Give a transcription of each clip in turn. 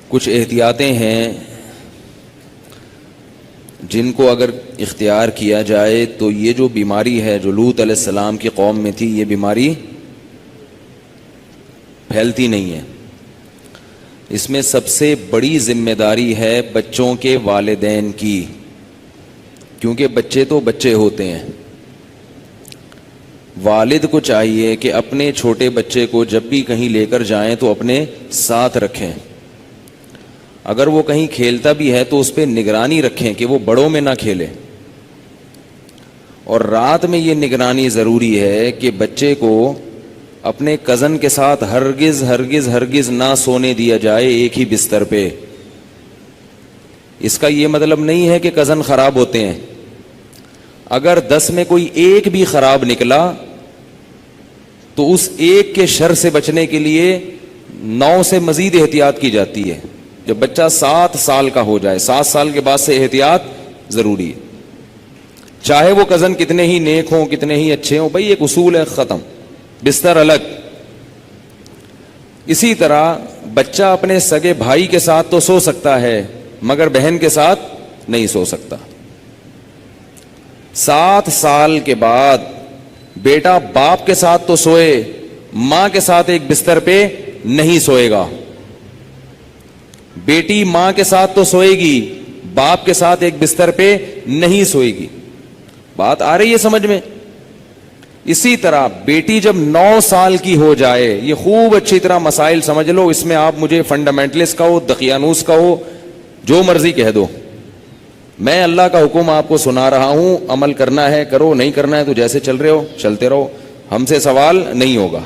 کچھ احتیاطیں ہیں جن کو اگر اختیار کیا جائے تو یہ جو بیماری ہے جو لوط علیہ السلام کی قوم میں تھی، یہ بیماری پھیلتی نہیں ہے۔ اس میں سب سے بڑی ذمہ داری ہے بچوں کے والدین کی، کیونکہ بچے تو بچے ہوتے ہیں۔ والد کو چاہیے کہ اپنے چھوٹے بچے کو جب بھی کہیں لے کر جائیں تو اپنے ساتھ رکھیں۔ اگر وہ کہیں کھیلتا بھی ہے تو اس پہ نگرانی رکھیں کہ وہ بڑوں میں نہ کھیلے۔ اور رات میں یہ نگرانی ضروری ہے کہ بچے کو اپنے کزن کے ساتھ ہرگز ہرگز ہرگز نہ سونے دیا جائے ایک ہی بستر پہ۔ اس کا یہ مطلب نہیں ہے کہ کزن خراب ہوتے ہیں۔ اگر 10 میں کوئی ایک بھی خراب نکلا تو اس ایک کے شر سے بچنے کے لیے 9 سے مزید احتیاط کی جاتی ہے۔ جب بچہ 7 سال کا ہو جائے، 7 سال کے بعد سے احتیاط ضروری ہے، چاہے وہ کزن کتنے ہی نیک ہوں، کتنے ہی اچھے ہوں، بھائی ایک اصول ہے، ختم، بستر الگ۔ اسی طرح بچہ اپنے سگے بھائی کے ساتھ تو سو سکتا ہے مگر بہن کے ساتھ نہیں سو سکتا۔ 7 سال کے بعد بیٹا باپ کے ساتھ تو سوئے، ماں کے ساتھ ایک بستر پہ نہیں سوئے گا۔ بیٹی ماں کے ساتھ تو سوئے گی، باپ کے ساتھ ایک بستر پہ نہیں سوئے گی۔ بات آ رہی ہے سمجھ میں؟ اسی طرح بیٹی جب 9 سال کی ہو جائے، یہ خوب اچھی طرح مسائل سمجھ لو، اس میں آپ مجھے فنڈامنٹلسٹ کہو، دقیانوس کہو، جو مرضی کہہ دو، میں اللہ کا حکم آپ کو سنا رہا ہوں، عمل کرنا ہے کرو، نہیں کرنا ہے تو جیسے چل رہے ہو چلتے رہو، ہم سے سوال نہیں ہوگا۔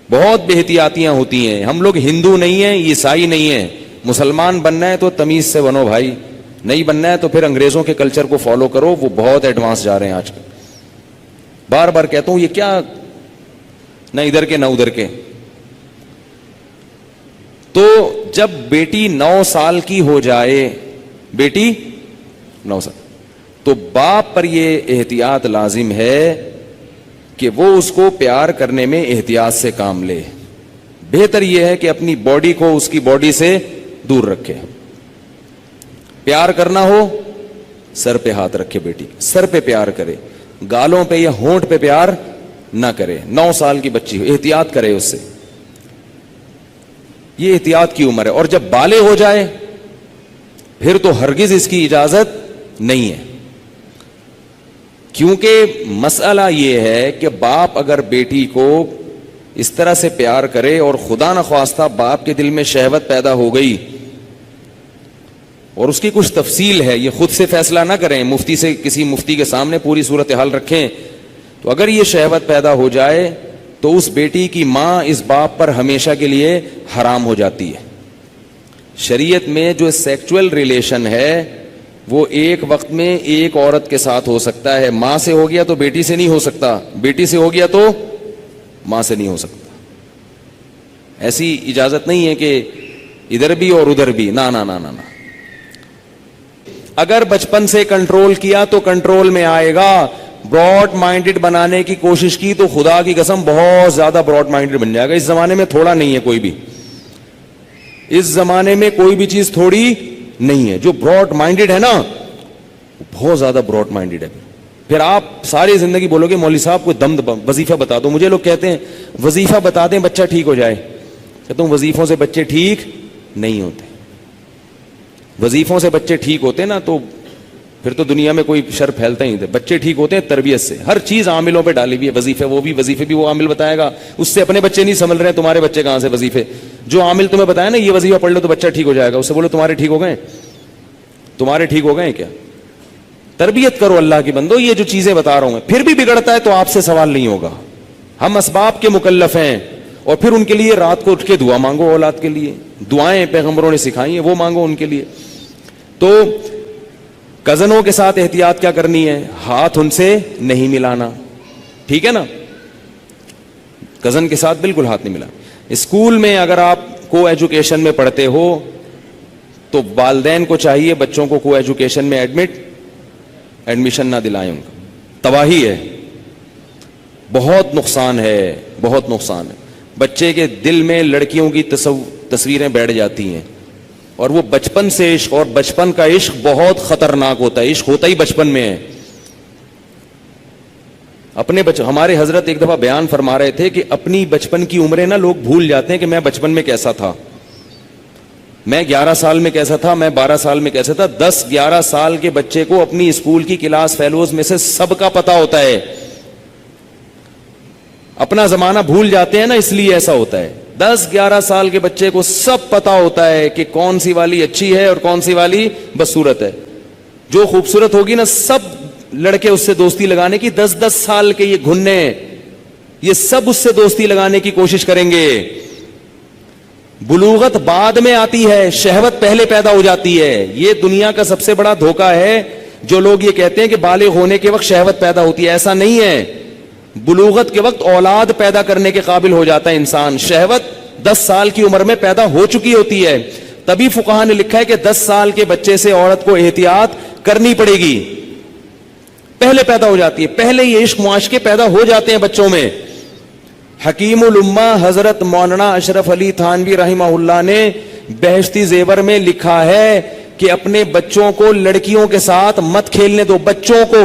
بہت بے احتیاطیاں ہوتی ہیں، ہم لوگ ہندو نہیں ہیں، عیسائی نہیں ہیں، مسلمان بننا ہے تو تمیز سے بنو بھائی، نہیں بننا ہے تو پھر انگریزوں کے کلچر کو فالو کرو، وہ بہت ایڈوانس جا رہے ہیں آج کل۔ بار بار کہتا ہوں یہ کیا، نہ ادھر کے نہ ادھر کے۔ تو جب بیٹی 9 سال کی ہو جائے، بیٹی 9 سال، تو باپ پر یہ احتیاط لازم ہے کہ وہ اس کو پیار کرنے میں احتیاط سے کام لے۔ بہتر یہ ہے کہ اپنی باڈی کو اس کی باڈی سے دور رکھے۔ پیار کرنا ہو سر پہ ہاتھ رکھے، بیٹی سر پہ پیار کرے، گالوں پہ یا ہونٹ پہ پیار نہ کرے۔ 9 سال کی بچی ہو، احتیاط کرے اس سے، یہ احتیاط کی عمر ہے۔ اور جب بالغ ہو جائے پھر تو ہرگز اس کی اجازت نہیں ہے، کیونکہ مسئلہ یہ ہے کہ باپ اگر بیٹی کو اس طرح سے پیار کرے اور خدا نخواستہ باپ کے دل میں شہوت پیدا ہو گئی، اور اس کی کچھ تفصیل ہے، یہ خود سے فیصلہ نہ کریں، مفتی سے، کسی مفتی کے سامنے پوری صورتحال رکھیں، تو اگر یہ شہوت پیدا ہو جائے تو اس بیٹی کی ماں اس باپ پر ہمیشہ کے لیے حرام ہو جاتی ہے۔ شریعت میں جو سیکچول ریلیشن ہے وہ ایک وقت میں ایک عورت کے ساتھ ہو سکتا ہے، ماں سے ہو گیا تو بیٹی سے نہیں ہو سکتا، بیٹی سے ہو گیا تو ماں سے نہیں ہو سکتا۔ ایسی اجازت نہیں ہے کہ ادھر بھی اور ادھر بھی، نہ نہ نہ نہ۔ اگر بچپن سے کنٹرول کیا تو کنٹرول میں آئے گا۔ براڈ مائنڈڈ بنانے کی کوشش کی تو خدا کی قسم بہت زیادہ براڈ مائنڈڈ بن جائے گا۔ اس زمانے میں تھوڑا نہیں ہے کوئی بھی، اس زمانے میں کوئی بھی چیز تھوڑی نہیں ہے۔ جو براڈ مائنڈڈ ہے نا بہت زیادہ براڈ مائنڈڈ ہے۔ پھر آپ ساری زندگی بولو گے مولوی صاحب کو دم وظیفہ بتا دو۔ مجھے لوگ کہتے ہیں وظیفہ بتا دیں بچہ ٹھیک ہو جائے، کہتا ہوں وظیفوں سے بچے ٹھیک نہیں ہوتے۔ وظیفوں سے بچے ٹھیک ہوتے نا تو پھر تو دنیا میں کوئی شر پھیلتا ہی نہیں۔ بچے ٹھیک ہوتے ہیں تربیت سے، ہر چیز عاملوں پہ ڈالی ہوئی ہے، وظیفے وظیفے بھی وہ عامل بتائے گا، اس سے اپنے بچے نہیں سنبھل رہے ہیں، تمہارے بچے کہاں سے وظیفے؟ جو عامل تمہیں بتایا نا یہ وظیفہ پڑھ لو تو بچہ ٹھیک ہو جائے گا، اس سے بولو تمہارے ٹھیک ہو گئے، تمہارے ٹھیک ہو گئے کیا؟ تربیت کرو اللہ کی بندو۔ یہ جو چیزیں بتا رہا ہوں پھر بھی بگڑتا ہے تو آپ سے سوال نہیں ہوگا، ہم اسباب کے مکلف ہیں۔ اور پھر ان کے لیے رات کو اٹھ کے دعا مانگو، اولاد کے لیے دعائیں پیغمبروں نے سکھائی ہیں وہ مانگو ان کے لیے۔ تو کزنوں کے ساتھ احتیاط کیا کرنی ہے؟ ہاتھ ان سے نہیں ملانا، ٹھیک ہے نا؟ کزن کے ساتھ بالکل ہاتھ نہیں ملانا۔ اسکول میں اگر آپ کو ایجوکیشن میں پڑھتے ہو تو والدین کو چاہیے بچوں کو کو ایجوکیشن میں ایڈمیشن نہ دلائیں، ان کا تباہی ہے، بہت نقصان ہے، بہت نقصان ہے۔ بچے کے دل میں لڑکیوں کی تصویریں بیٹھ جاتی ہیں. اور وہ بچپن سے عشق, اور بچپن کا عشق بہت خطرناک ہوتا ہے, عشق ہوتا ہی بچپن میں ہے. اپنے ہمارے حضرت ایک دفعہ بیان فرما رہے تھے کہ اپنی بچپن کی عمریں نا لوگ بھول جاتے ہیں کہ میں بچپن میں کیسا تھا, میں 11 سال میں کیسا تھا, میں 12 سال میں کیسا تھا. 10-11 سال کے بچے کو اپنی اسکول کی کلاس فیلوز میں سے سب کا پتا ہوتا ہے. اپنا زمانہ بھول جاتے ہیں نا, اس لیے ایسا ہوتا ہے. 10-11 سال کے بچے کو سب پتا ہوتا ہے کہ کون سی والی اچھی ہے اور کون سی والی بدصورت ہے. جو خوبصورت ہوگی نا, سب لڑکے اس سے دوستی لگانے کی, 10-10 سال کے یہ گھننے, یہ سب اس سے دوستی لگانے کی کوشش کریں گے. بلوغت بعد میں آتی ہے, شہوت پہلے پیدا ہو جاتی ہے. یہ دنیا کا سب سے بڑا دھوکہ ہے جو لوگ یہ کہتے ہیں کہ بالغ ہونے کے وقت شہوت پیدا ہوتی ہے. ایسا نہیں ہے. بلوغت کے وقت اولاد پیدا کرنے کے قابل ہو جاتا ہے انسان. شہوت 10 سال کی عمر میں پیدا ہو چکی ہوتی ہے. تبھی فقہا نے لکھا ہے کہ 10 سال کے بچے سے عورت کو احتیاط کرنی پڑے گی. پہلے پیدا ہو جاتی ہے, پہلے یہ عشق معاشقے پیدا ہو جاتے ہیں بچوں میں. حکیم الامہ حضرت مولانا اشرف علی تھانوی رحمہ اللہ نے بہشتی زیور میں لکھا ہے کہ اپنے بچوں کو لڑکیوں کے ساتھ مت کھیلنے دو. بچوں کو,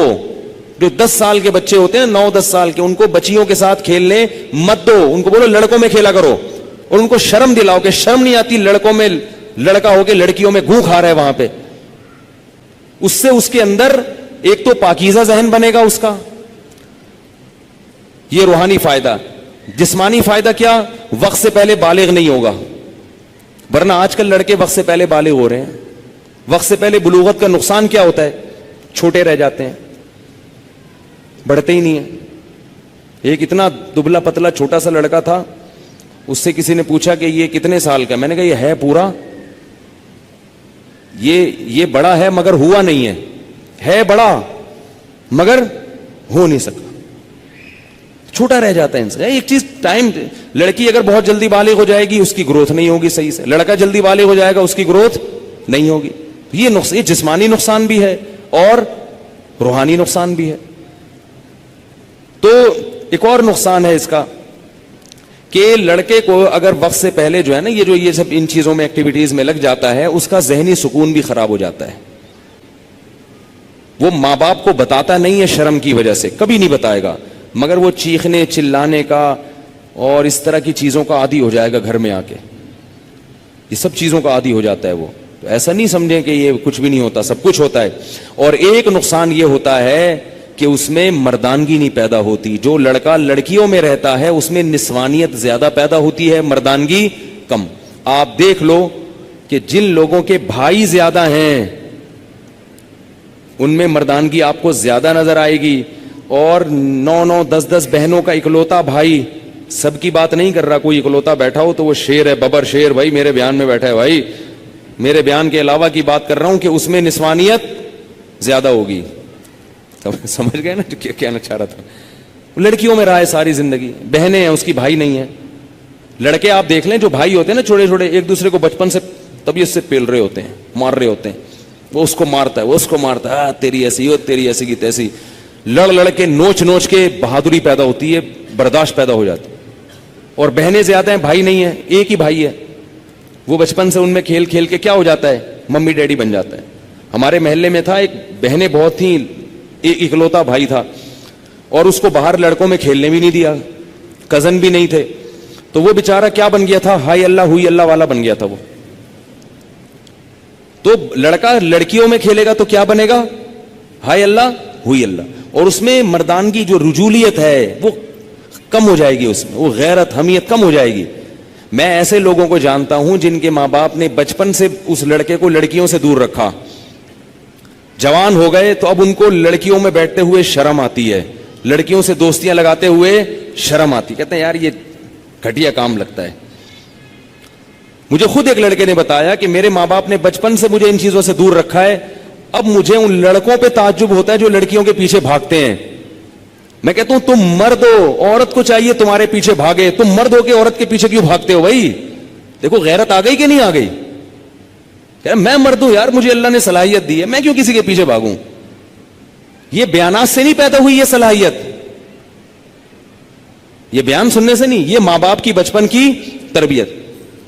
جو 10 سال کے بچے ہوتے ہیں, 9-10 سال کے, ان کو بچیوں کے ساتھ کھیلنے مت دو. ان کو بولو لڑکوں میں کھیلا کرو, اور ان کو شرم دلاؤ کہ شرم نہیں آتی لڑکوں میں لڑکا ہو کے لڑکیوں میں گھو کھا رہا ہے وہاں پہ. اس سے اس کے اندر ایک تو پاکیزہ ذہن بنے گا اس کا, یہ روحانی فائدہ. جسمانی فائدہ کیا, وقت سے پہلے بالغ نہیں ہوگا. ورنہ آج کل لڑکے وقت سے پہلے بالغ ہو رہے ہیں. وقت سے پہلے بلوغت کا نقصان کیا ہوتا ہے, چھوٹے رہ جاتے ہیں, بڑھتے ہی نہیں ہیں. ایک اتنا دبلا پتلا چھوٹا سا لڑکا تھا, اس سے کسی نے پوچھا کہ یہ کتنے سال کا, میں نے کہا یہ ہے پورا, یہ بڑا ہے مگر ہوا نہیں ہے بڑا مگر ہو نہیں سکا, چھوٹا رہ جاتا ہے انسان. ایک چیز ٹائم, لڑکی اگر بہت جلدی بالغ ہو جائے گی اس کی گروتھ نہیں ہوگی صحیح سے, لڑکا جلدی بالغ ہو جائے گا اس کی گروتھ نہیں ہوگی. یہ جسمانی نقصان بھی ہے اور روحانی نقصان بھی ہے. تو ایک اور نقصان ہے اس کا کہ لڑکے کو اگر وقت سے پہلے جو ہے نا یہ سب ان چیزوں میں ایکٹیویٹیز میں لگ جاتا ہے, اس کا ذہنی سکون بھی خراب ہو جاتا ہے. وہ ماں باپ کو بتاتا نہیں ہے شرم کی وجہ سے, کبھی نہیں بتائے گا, مگر وہ چیخنے چلانے کا اور اس طرح کی چیزوں کا عادی ہو جائے گا گھر میں آ کے. یہ سب چیزوں کا عادی ہو جاتا ہے وہ. تو ایسا نہیں سمجھیں کہ یہ کچھ بھی نہیں ہوتا, سب کچھ ہوتا ہے. اور ایک نقصان یہ ہوتا ہے کہ اس میں مردانگی نہیں پیدا ہوتی. جو لڑکا لڑکیوں میں رہتا ہے اس میں نسوانیت زیادہ پیدا ہوتی ہے, مردانگی کم. آپ دیکھ لو کہ جن لوگوں کے بھائی زیادہ ہیں ان میں مردانگی آپ کو زیادہ نظر آئے گی. اور 9-9, 10-10 بہنوں کا اکلوتا بھائی, سب کی بات نہیں کر رہا, کوئی اکلوتا بیٹھا ہو تو وہ شیر ہے, ببر شیر بھائی میرے بیان میں بیٹھا ہے, بھائی میرے بیان کے علاوہ کی بات کر رہا ہوں کہ اس میں نسوانیت زیادہ ہوگی. سمجھ گئے نا کیا کہنا چاہ رہا تھا. لڑکیوں میں رہا ہے ساری زندگی, بہنیں ہیں اس کی, بھائی نہیں ہے. لڑکے آپ دیکھ لیں جو بھائی ہوتے ہیں نا چھوٹے چھوٹے, ایک دوسرے کو بچپن سے طبیعت سے پیل رہے ہوتے ہیں, مار رہے ہوتے ہیں. وہ اس کو مارتا ہے, وہ اس کو مارتا ہے, تیری ایسی ہو, تیری ایسی کی تیسی. لڑ کے نوچ کے بہادری پیدا ہوتی ہے, برداشت پیدا ہو جاتی. اور بہنیں زیادہ ہیں, بھائی نہیں ہے, ایک ہی بھائی ہے. وہ بچپن سے ان میں کھیل کھیل کے کیا ہو جاتا ہے, ممی ڈیڈی بن جاتا ہے. ہمارے محلے میں تھا ایک, بہنیں بہت تھیں, ایک اکلوتا بھائی تھا, اور اس کو باہر لڑکوں میں کھیلنے بھی نہیں دیا, کزن بھی نہیں تھے. تو وہ بیچارہ کیا بن گیا تھا, ہائی اللہ ہوئی اللہ والا بن گیا تھا وہ. تو لڑکا لڑکیوں میں کھیلے گا تو کیا بنے گا, ہائی اللہ ہوئی اللہ. اور اس میں مردانگی جو رجولیت ہے وہ کم ہو جائے گی, اس میں وہ غیرت حمیت کم ہو جائے گی. میں ایسے لوگوں کو جانتا ہوں جن کے ماں باپ نے بچپن سے اس لڑکے کو لڑکیوں سے دور رکھا, جوان ہو گئے تو اب ان کو لڑکیوں میں بیٹھتے ہوئے شرم آتی ہے, لڑکیوں سے دوستیاں لگاتے ہوئے شرم آتی. کہتے ہیں یار یہ گھٹیا کام لگتا ہے. مجھے خود ایک لڑکے نے بتایا کہ میرے ماں باپ نے بچپن سے مجھے ان چیزوں سے دور رکھا ہے, اب مجھے ان لڑکوں پہ تعجب ہوتا ہے جو لڑکیوں کے پیچھے بھاگتے ہیں. میں کہتا ہوں تم مرد ہو, عورت کو چاہیے تمہارے پیچھے بھاگے, تم مرد ہو کے عورت کے پیچھے کیوں بھاگتے ہو بھائی؟ دیکھو غیرت آ گئی کہ نہیں آ گئی؟ میں مرد ہوں یار, مجھے اللہ نے صلاحیت دی ہے, میں کیوں کسی کے پیچھے بھاگوں؟ یہ بیانات سے نہیں پیدا ہوئی یہ صلاحیت, یہ بیان سننے سے نہیں, یہ ماں باپ کی بچپن کی تربیت.